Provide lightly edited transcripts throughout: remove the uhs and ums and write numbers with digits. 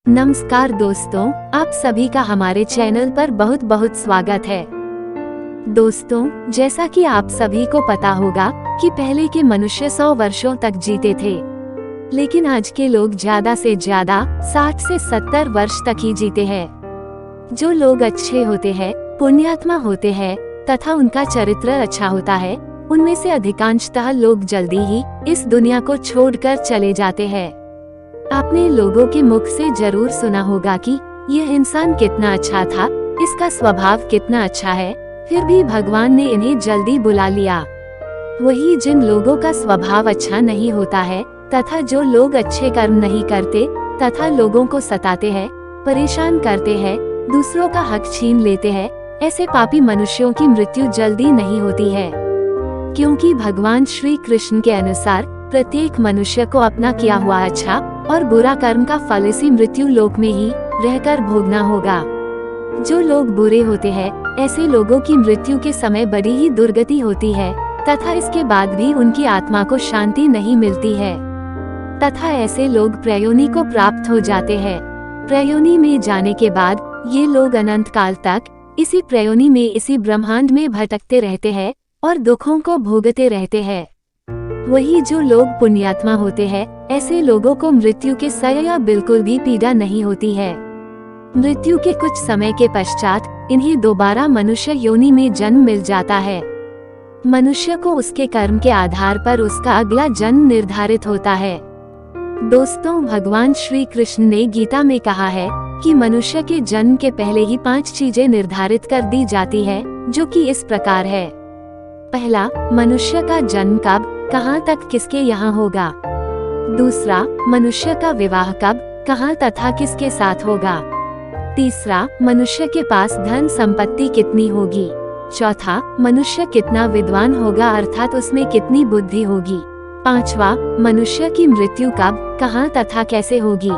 नमस्कार दोस्तों, आप सभी का हमारे चैनल पर बहुत बहुत स्वागत है। दोस्तों, जैसा कि आप सभी को पता होगा कि पहले के मनुष्य 100 वर्षों तक जीते थे, लेकिन आज के लोग ज्यादा से ज्यादा 60 से 70 वर्ष तक ही जीते हैं। जो लोग अच्छे होते हैं, पुण्यात्मा होते हैं तथा उनका चरित्र अच्छा होता है, उनमें से अधिकांशतः लोग जल्दी ही इस दुनिया को छोड़कर चले जाते हैं। आपने लोगों के मुख से जरूर सुना होगा कि यह इंसान कितना अच्छा था, इसका स्वभाव कितना अच्छा है, फिर भी भगवान ने इन्हें जल्दी बुला लिया। वही जिन लोगों का स्वभाव अच्छा नहीं होता है तथा जो लोग अच्छे कर्म नहीं करते तथा लोगों को सताते हैं, परेशान करते हैं, दूसरों का हक छीन लेते हैं, ऐसे पापी मनुष्यों की मृत्यु जल्दी नहीं होती है, क्योंकि भगवान श्री कृष्ण के अनुसार प्रत्येक मनुष्य को अपना किया हुआ अच्छा और बुरा कर्म का फल इसी मृत्यु लोक में ही रहकर भोगना होगा। जो लोग बुरे होते हैं, ऐसे लोगों की मृत्यु के समय बड़ी ही दुर्गति होती है तथा इसके बाद भी उनकी आत्मा को शांति नहीं मिलती है, तथा ऐसे लोग प्रयोनि को प्राप्त हो जाते हैं। प्रयोनि में जाने के बाद ये लोग अनंत काल तक इसी प्रयोनि में, इसी ब्रह्मांड में भटकते रहते हैं और दुखों को भोगते रहते हैं। वही जो लोग पुण्यात्मा होते हैं, ऐसे लोगों को मृत्यु के समय या बिल्कुल भी पीड़ा नहीं होती है। मृत्यु के कुछ समय के पश्चात इन्हें दोबारा मनुष्य योनि में जन्म मिल जाता है। मनुष्य को उसके कर्म के आधार पर उसका अगला जन्म निर्धारित होता है। दोस्तों, भगवान श्री कृष्ण ने गीता में कहा है कि मनुष्य के जन्म के पहले ही 5 चीजें निर्धारित कर दी जाती है, जो कि इस प्रकार है। पहला, मनुष्य का जन्म कब, कहाँ तक, किसके यहाँ होगा। दूसरा, मनुष्य का विवाह कब, कहाँ तथा किसके साथ होगा। तीसरा, मनुष्य के पास धन संपत्ति कितनी होगी। चौथा, मनुष्य कितना विद्वान होगा, अर्थात उसमें कितनी बुद्धि होगी। पांचवा, मनुष्य की मृत्यु कब, कहाँ तथा कैसे होगी।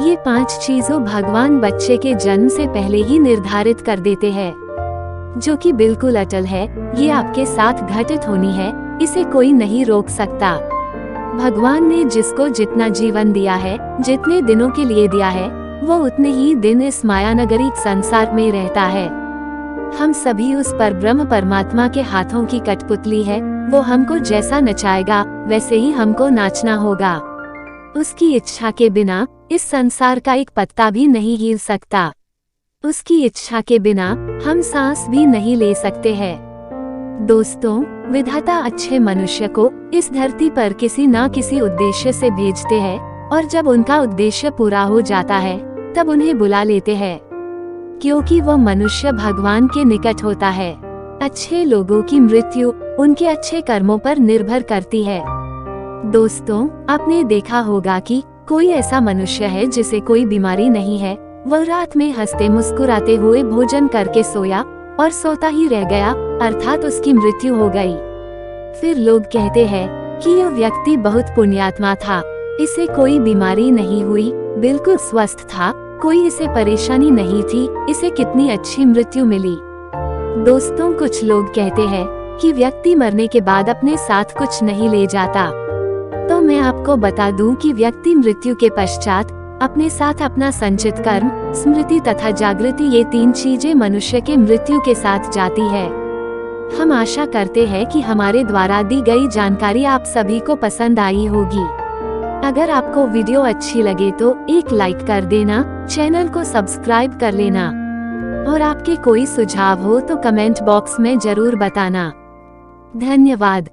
ये 5 चीजों भगवान बच्चे के जन्म से पहले ही निर्धारित कर देते हैं, जो कि बिल्कुल अटल है। ये आपके साथ घटित होनी है, इसे कोई नहीं रोक सकता। भगवान ने जिसको जितना जीवन दिया है, जितने दिनों के लिए दिया है, वो उतने ही दिन इस मायानगरी संसार में रहता है। हम सभी उस पर ब्रह्म परमात्मा के हाथों की कठपुतली है। वो हमको जैसा नचाएगा वैसे ही हमको नाचना होगा। उसकी इच्छा के बिना इस संसार का एक पत्ता भी नहीं हिल सकता। उसकी इच्छा के बिना हम सांस भी नहीं ले सकते हैं। दोस्तों, विधाता अच्छे मनुष्य को इस धरती पर किसी न किसी उद्देश्य से भेजते हैं, और जब उनका उद्देश्य पूरा हो जाता है तब उन्हें बुला लेते हैं, क्योंकि वो मनुष्य भगवान के निकट होता है। अच्छे लोगों की मृत्यु उनके अच्छे कर्मों पर निर्भर करती है। दोस्तों, आपने देखा होगा कि कोई ऐसा मनुष्य है जिसे कोई बीमारी नहीं है, वह रात में हंसते मुस्कुराते हुए भोजन करके सोया और सोता ही रह गया, अर्थात उसकी मृत्यु हो गई। फिर लोग कहते हैं कि यह व्यक्ति बहुत पुण्यात्मा था, इसे कोई बीमारी नहीं हुई, बिल्कुल स्वस्थ था, कोई इसे परेशानी नहीं थी, इसे कितनी अच्छी मृत्यु मिली। दोस्तों, कुछ लोग कहते हैं कि व्यक्ति मरने के बाद अपने साथ कुछ नहीं ले जाता, तो मैं आपको बता दूं कि व्यक्ति मृत्यु के पश्चात अपने साथ अपना संचित कर्म, स्मृति तथा जागृति, ये 3 चीजें मनुष्य के मृत्यु के साथ जाती है। हम आशा करते हैं कि हमारे द्वारा दी गई जानकारी आप सभी को पसंद आई होगी। अगर आपको वीडियो अच्छी लगे तो एक लाइक कर देना, चैनल को सब्सक्राइब कर लेना, और आपके कोई सुझाव हो तो कमेंट बॉक्स में जरूर बताना। धन्यवाद।